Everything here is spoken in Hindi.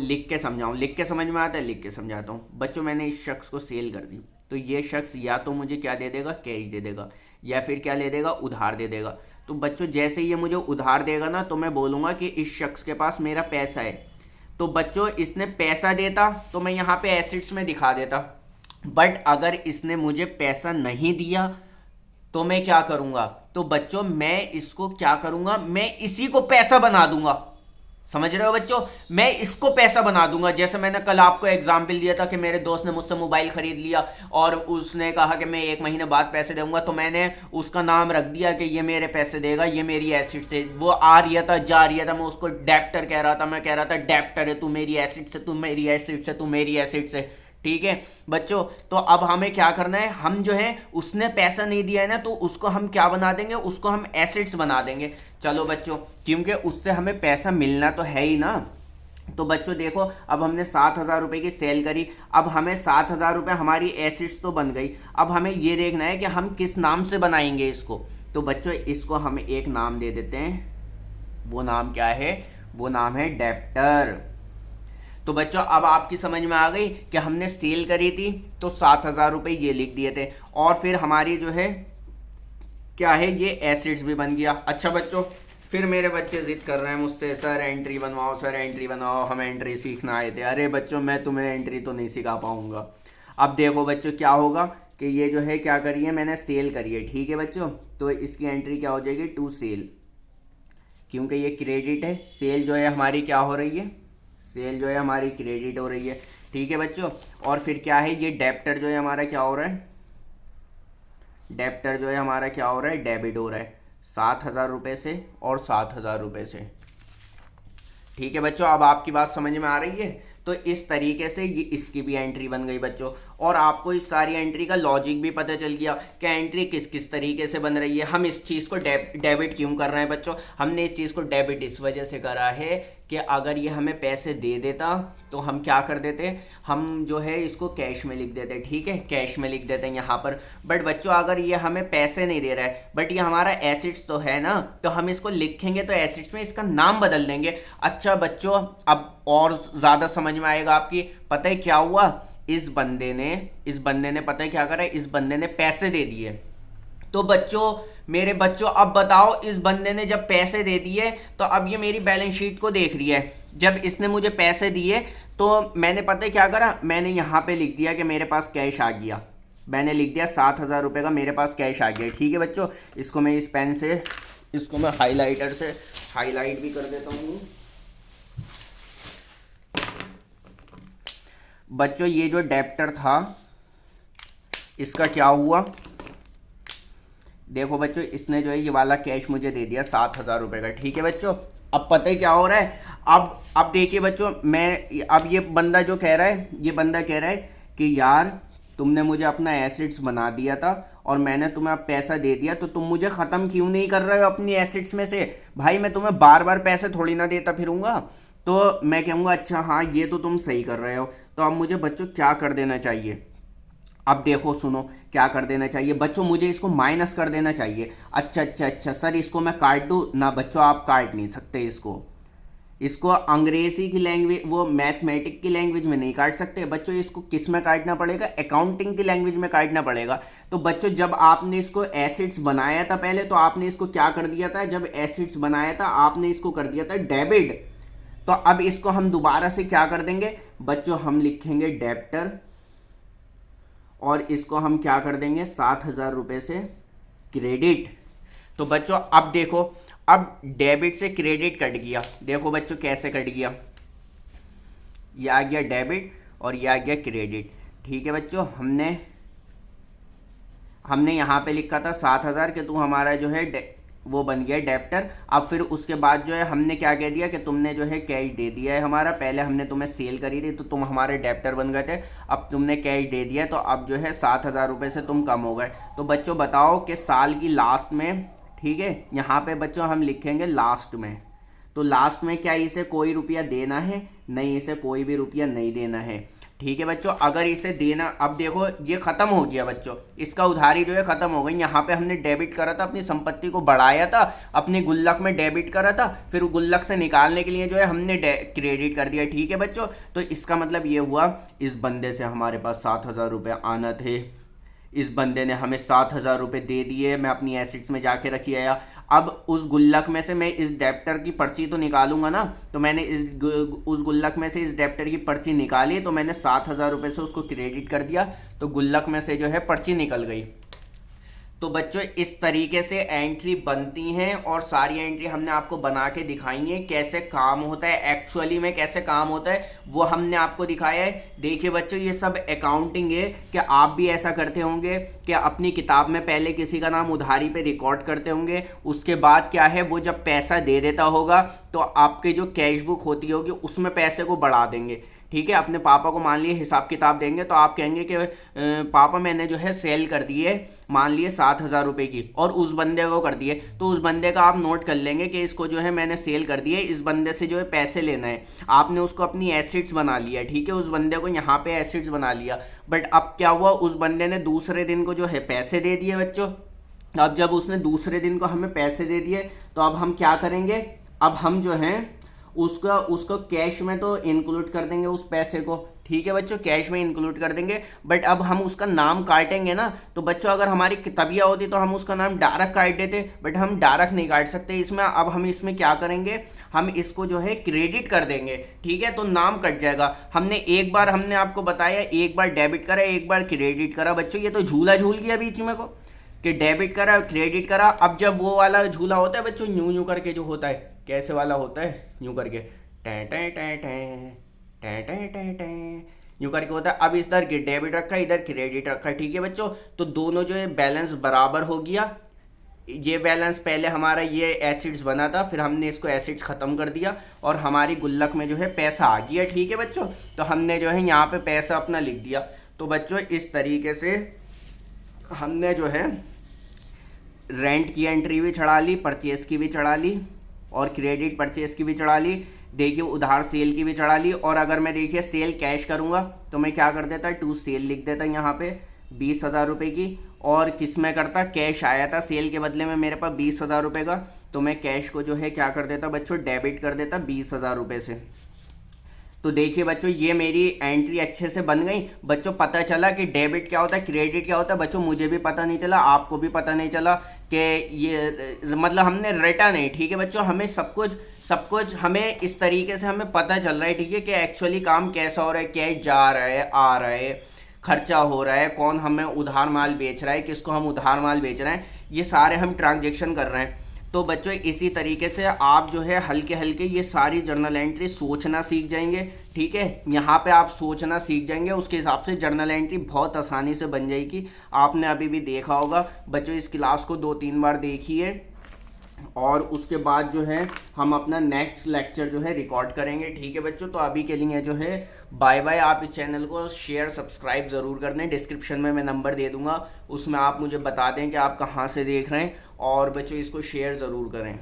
लिख के समझाऊँ, लिख के समझ में आता है, लिख के समझाता हूँ बच्चों। मैंने इस शख्स को सेल कर दी, तो ये शख्स या तो मुझे क्या दे देगा, कैश दे देगा, या फिर क्या ले देगा, उधार दे देगा। तो बच्चों जैसे ही ये मुझे उधार देगा ना, तो मैं बोलूँगा कि इस शख्स के पास मेरा पैसा है। तो बच्चों इसने पैसा देता तो मैं यहाँ पे एसेट्स में दिखा देता, बट अगर इसने मुझे पैसा नहीं दिया तो मैं क्या करूंगा, तो बच्चों मैं इसको क्या करूंगा, मैं इसी को पैसा बना दूंगा। समझ रहे हो बच्चों, मैं इसको पैसा बना दूंगा। जैसे मैंने कल आपको एग्जाम्पल दिया था कि मेरे दोस्त ने मुझसे मोबाइल खरीद लिया और उसने कहा कि मैं 1 महीने बाद पैसे दूंगा, तो मैंने उसका नाम रख दिया कि ये मेरे पैसे देगा, ये मेरी एसिड से। वो आ रहा था, जा रहा था, मैं उसको डेप्टर कह रहा था, मैं कह रहा था डेप्टर है तू मेरी एसिड से, तू मेरी एसिड से, तू मेरी एसिड से। ठीक है बच्चों, तो अब हमें क्या करना है, हम जो है उसने पैसा नहीं दिया है ना, तो उसको हम क्या बना देंगे, उसको हम एसेट्स बना देंगे। चलो बच्चों, क्योंकि उससे हमें पैसा मिलना तो है ही ना। तो बच्चों देखो, अब हमने 7,000 रुपए की सेल करी, अब हमें 7,000 रुपए हमारी एसेट्स तो बन गई। अब हमें ये देखना है कि हम किस नाम से बनाएंगे इसको। तो बच्चों इसको हम एक नाम दे देते हैं। वो नाम क्या है, वो नाम है डेप्टर। तो बच्चों अब आपकी समझ में आ गई कि हमने सेल करी थी तो 7,000 रुपये ये लिख दिए थे, और फिर हमारी जो है क्या है, ये एसिड्स भी बन गया। अच्छा बच्चों, फिर मेरे बच्चे जिद कर रहे हैं मुझसे, सर एंट्री बनवाओ, सर एंट्री बनवाओ, हम एंट्री सीखना आए थे। अरे बच्चों मैं तुम्हें एंट्री तो नहीं सिखा पाऊंगा। अब देखो बच्चों क्या होगा कि ये जो है क्या करी है, मैंने सेल करी है, ठीक है बच्चों। तो इसकी एंट्री क्या हो जाएगी, टू सेल, क्योंकि ये क्रेडिट है। सेल जो है हमारी क्या हो रही है, सेल जो है हमारी क्रेडिट हो रही है, ठीक है बच्चों। और फिर क्या है, ये डेप्टर जो है हमारा क्या हो रहा है, डेप्टर जो है हमारा क्या हो रहा है, डेबिट हो रहा है 7,000 रुपये से और 7,000 रुपये से। ठीक है बच्चों, अब आपकी बात समझ में आ रही है। तो इस तरीके से ये इसकी भी एंट्री बन गई बच्चों, और आपको इस सारी एंट्री का लॉजिक भी पता चल गया कि एंट्री किस किस तरीके से बन रही है। हम इस चीज़ को डेबिट क्यों कर रहे हैं बच्चों, हमने इस चीज़ को डेबिट इस वजह से करा है कि अगर ये हमें पैसे दे देता तो हम क्या कर देते, हम जो है इसको कैश में लिख देते, ठीक है, कैश में लिख देते हैं यहाँ पर। बट बच्चों अगर ये हमें पैसे नहीं दे रहा है, बट ये हमारा एसिड्स तो है ना, तो हम इसको लिखेंगे तो एसिड्स में इसका नाम बदल देंगे। अच्छा बच्चों, अब और ज़्यादा समझ में आएगा आपकी। पता है क्या हुआ, इस बंदे ने पता है क्या करा, इस बंदे ने पैसे दे दिए। तो बच्चों, मेरे बच्चों अब बताओ, इस बंदे ने जब पैसे दे दिए तो अब ये मेरी बैलेंस शीट को देख रही है। जब इसने मुझे पैसे दिए तो मैंने पता है क्या करा, मैंने यहाँ पे लिख दिया कि मेरे पास कैश आ गया। मैंने लिख दिया 7,000 रुपये का मेरे पास कैश आ गया, ठीक है बच्चों। इसको मैं इस पेन से, इसको मैं हाईलाइटर से हाईलाइट भी कर देता हूँ। बच्चों ये जो डेप्टर था इसका क्या हुआ, देखो बच्चों इसने जो है ये वाला कैश मुझे दे दिया 7,000 रुपये का, ठीक है बच्चों। अब पता है क्या हो रहा है, अब देखिए बच्चों, मैं अब ये बंदा जो कह रहा है, ये बंदा कह रहा है कि यार तुमने मुझे अपना एसेट्स बना दिया था और मैंने तुम्हें अब पैसा दे दिया, तो तुम मुझे ख़त्म क्यों नहीं कर रहे हो अपनी एसेट्स में से। भाई मैं तुम्हें बार बार पैसे थोड़ी ना देता फिरूंगा। तो मैं कहूँगा अच्छा हाँ ये तो तुम सही कर रहे हो। तो अब मुझे बच्चों क्या कर देना चाहिए, अब देखो सुनो क्या कर देना चाहिए बच्चों, मुझे इसको माइनस कर देना चाहिए। अच्छा अच्छा अच्छा सर, इसको मैं काट दूँ ना बच्चों, आप काट नहीं सकते इसको अंग्रेजी की लैंग्वेज, वो मैथमेटिक की लैंग्वेज में नहीं काट सकते बच्चों। इसको किस में काटना पड़ेगा, अकाउंटिंग की लैंग्वेज में काटना पड़ेगा। तो बच्चों जब आपने इसको एसिड्स बनाया था पहले, तो आपने इसको क्या कर दिया था, जब एसिड्स बनाया था आपने इसको कर दिया था डेबिट। तो अब इसको हम दोबारा से क्या कर देंगे बच्चों, हम लिखेंगे डेप्टर, और इसको हम क्या कर देंगे 7,000 रुपये से क्रेडिट। तो बच्चों अब देखो, अब डेबिट से क्रेडिट कट गया, देखो बच्चों कैसे कट गया, ये आ गया डेबिट और ये आ गया क्रेडिट, ठीक है बच्चों। हमने यहाँ पे लिखा था 7,000 कि तू हमारा जो है वो बन गया डेप्टर। अब फिर उसके बाद जो है हमने क्या कह दिया कि तुमने जो है कैश दे दिया है हमारा, पहले हमने तुम्हें सेल करी थी तो तुम हमारे डेप्टर बन गए थे, अब तुमने कैश दे दिया तो अब जो है 7,000 रुपये से तुम कम हो गए। तो बच्चों बताओ कि साल की लास्ट में, ठीक है, यहाँ पे बच्चों हम लिखेंगे लास्ट में, तो लास्ट में क्या इसे कोई रुपया देना है, नहीं इसे कोई भी रुपया नहीं देना है। ठीक है बच्चों। अगर इसे देना, अब देखो ये खत्म हो गया बच्चों, इसका उधारी जो है खत्म हो गई। यहाँ पे हमने डेबिट करा था, अपनी संपत्ति को बढ़ाया था, अपनी गुल्लक में डेबिट करा था, फिर गुल्लक से निकालने के लिए जो है हमने क्रेडिट कर दिया। ठीक है बच्चों, तो इसका मतलब ये हुआ इस बंदे से हमारे पास 7,000 रुपये आना थे, इस बंदे ने हमें 7,000 रुपये दे दिए, मैं अपनी एसेट्स में जाके रखी आया। अब उस गुल्लक में से मैं इस डेप्टर की पर्ची तो निकालूंगा ना, तो मैंने उस गुल्लक में से इस डेप्टर की पर्ची निकाली, तो मैंने 7,000 रुपये से उसको क्रेडिट कर दिया, तो गुल्लक में से जो है पर्ची निकल गई। तो बच्चों इस तरीके से एंट्री बनती हैं, और सारी एंट्री हमने आपको बना के दिखाई है, कैसे काम होता है, एक्चुअली में कैसे काम होता है वो हमने आपको दिखाया है। देखिए बच्चों, ये सब अकाउंटिंग है, कि आप भी ऐसा करते होंगे कि अपनी किताब में पहले किसी का नाम उधारी पे रिकॉर्ड करते होंगे, उसके बाद क्या है, वो जब पैसा दे देता होगा तो आपकी जो कैश बुक होती होगी उसमें पैसे को बढ़ा देंगे। ठीक है, अपने पापा को मान लिए हिसाब किताब देंगे, तो आप कहेंगे कि पापा मैंने जो है सेल कर दिए, मान लिए 7,000 रुपये की, और उस बंदे को कर दिए, तो उस बंदे का आप नोट कर लेंगे कि इसको जो है मैंने सेल कर दिए, इस बंदे से जो है पैसे लेना है। आपने उसको अपनी एसेट्स बना लिया, ठीक है, उस बंदे को यहाँ पे एसेट्स बना लिया। बट अब क्या हुआ, उस बंदे ने दूसरे दिन को जो है पैसे दे दिए बच्चों। अब जब उसने दूसरे दिन को हमें पैसे दे दिए, तो अब हम क्या करेंगे, अब हम जो हैं उसको कैश में तो इंक्लूड कर देंगे उस पैसे को। ठीक है बच्चों, कैश में इंक्लूड कर देंगे, बट अब हम उसका नाम काटेंगे ना। तो बच्चों अगर हमारी किताबिया होती तो हम उसका नाम डायरेक्ट काट देते, बट हम डायरेक्ट नहीं काट सकते इसमें। अब हम इसमें क्या करेंगे, हम इसको जो है क्रेडिट कर देंगे। ठीक है, तो नाम कट जाएगा। एक बार हमने आपको बताया, एक बार डेबिट करा, एक बार क्रेडिट करा। बच्चों ये तो झूला झूल गया बीच में को, कि डेबिट करा क्रेडिट करा। अब जब वो वाला झूला होता है बच्चों, यूं यूं करके जो होता है, कैसे वाला होता है, यूं करके टे टे टे टे टे टे टे टे यूं करके होता है। अब इधर डेबिट रखा है, इधर क्रेडिट रखा है। ठीक है बच्चों, तो दोनों जो है बैलेंस बराबर हो गया। ये बैलेंस पहले हमारा ये एसिड्स बना था, फिर हमने इसको एसिड्स खत्म कर दिया, और हमारी गुल्लक में जो है पैसा आ गया। ठीक है बच्चों, तो हमने जो है यहाँ पे पैसा अपना लिख दिया। तो बच्चों इस तरीके से हमने जो है रेंट की एंट्री भी चढ़ा ली, परचेस की भी चढ़ा ली, और क्रेडिट परचेस की भी चढ़ा ली। देखिए उधार सेल की भी चढ़ा ली। और अगर मैं देखिए सेल कैश करूंगा तो मैं क्या कर देता, टू सेल लिख देता यहाँ पे 20,000 रुपये की। और किस में करता, कैश आया था सेल के बदले में मेरे पास 20,000 रुपये का, तो मैं कैश को जो है क्या कर देता बच्चों, डेबिट कर देता 20,000 रुपये से। तो देखिए बच्चों ये मेरी एंट्री अच्छे से बन गई। बच्चों पता चला कि डेबिट क्या होता है, क्रेडिट क्या होता है। बच्चों मुझे भी पता नहीं चला, आपको भी पता नहीं चला कि ये मतलब हमने रटा नहीं। ठीक है बच्चों, हमें सब कुछ हमें इस तरीके से हमें पता चल रहा है। ठीक है, कि एक्चुअली काम कैसा हो रहा है, कैश जा रहा है, आ रहा है, खर्चा हो रहा है, कौन हमें उधार माल बेच रहा है, किसको हम उधार माल बेच रहे हैं, ये सारे हम ट्रांजेक्शन कर रहे हैं। तो बच्चों इसी तरीके से आप जो है हल्के हल्के ये सारी जर्नल एंट्री सोचना सीख जाएंगे। ठीक है, यहाँ पे आप सोचना सीख जाएंगे, उसके हिसाब से जर्नल एंट्री बहुत आसानी से बन जाएगी। आपने अभी भी देखा होगा बच्चों, इस क्लास को 2-3 बार देखिए, और उसके बाद जो है हम अपना नेक्स्ट लेक्चर जो है रिकॉर्ड करेंगे। ठीक है बच्चों, तो अभी के लिए जो है बाय बाय। आप इस चैनल को शेयर सब्सक्राइब ज़रूर कर दें। डिस्क्रिप्शन में मैं नंबर दे दूंगा, उसमें आप मुझे बता दें कि आप कहाँ से देख रहे हैं, और बच्चों इसको शेयर ज़रूर करें।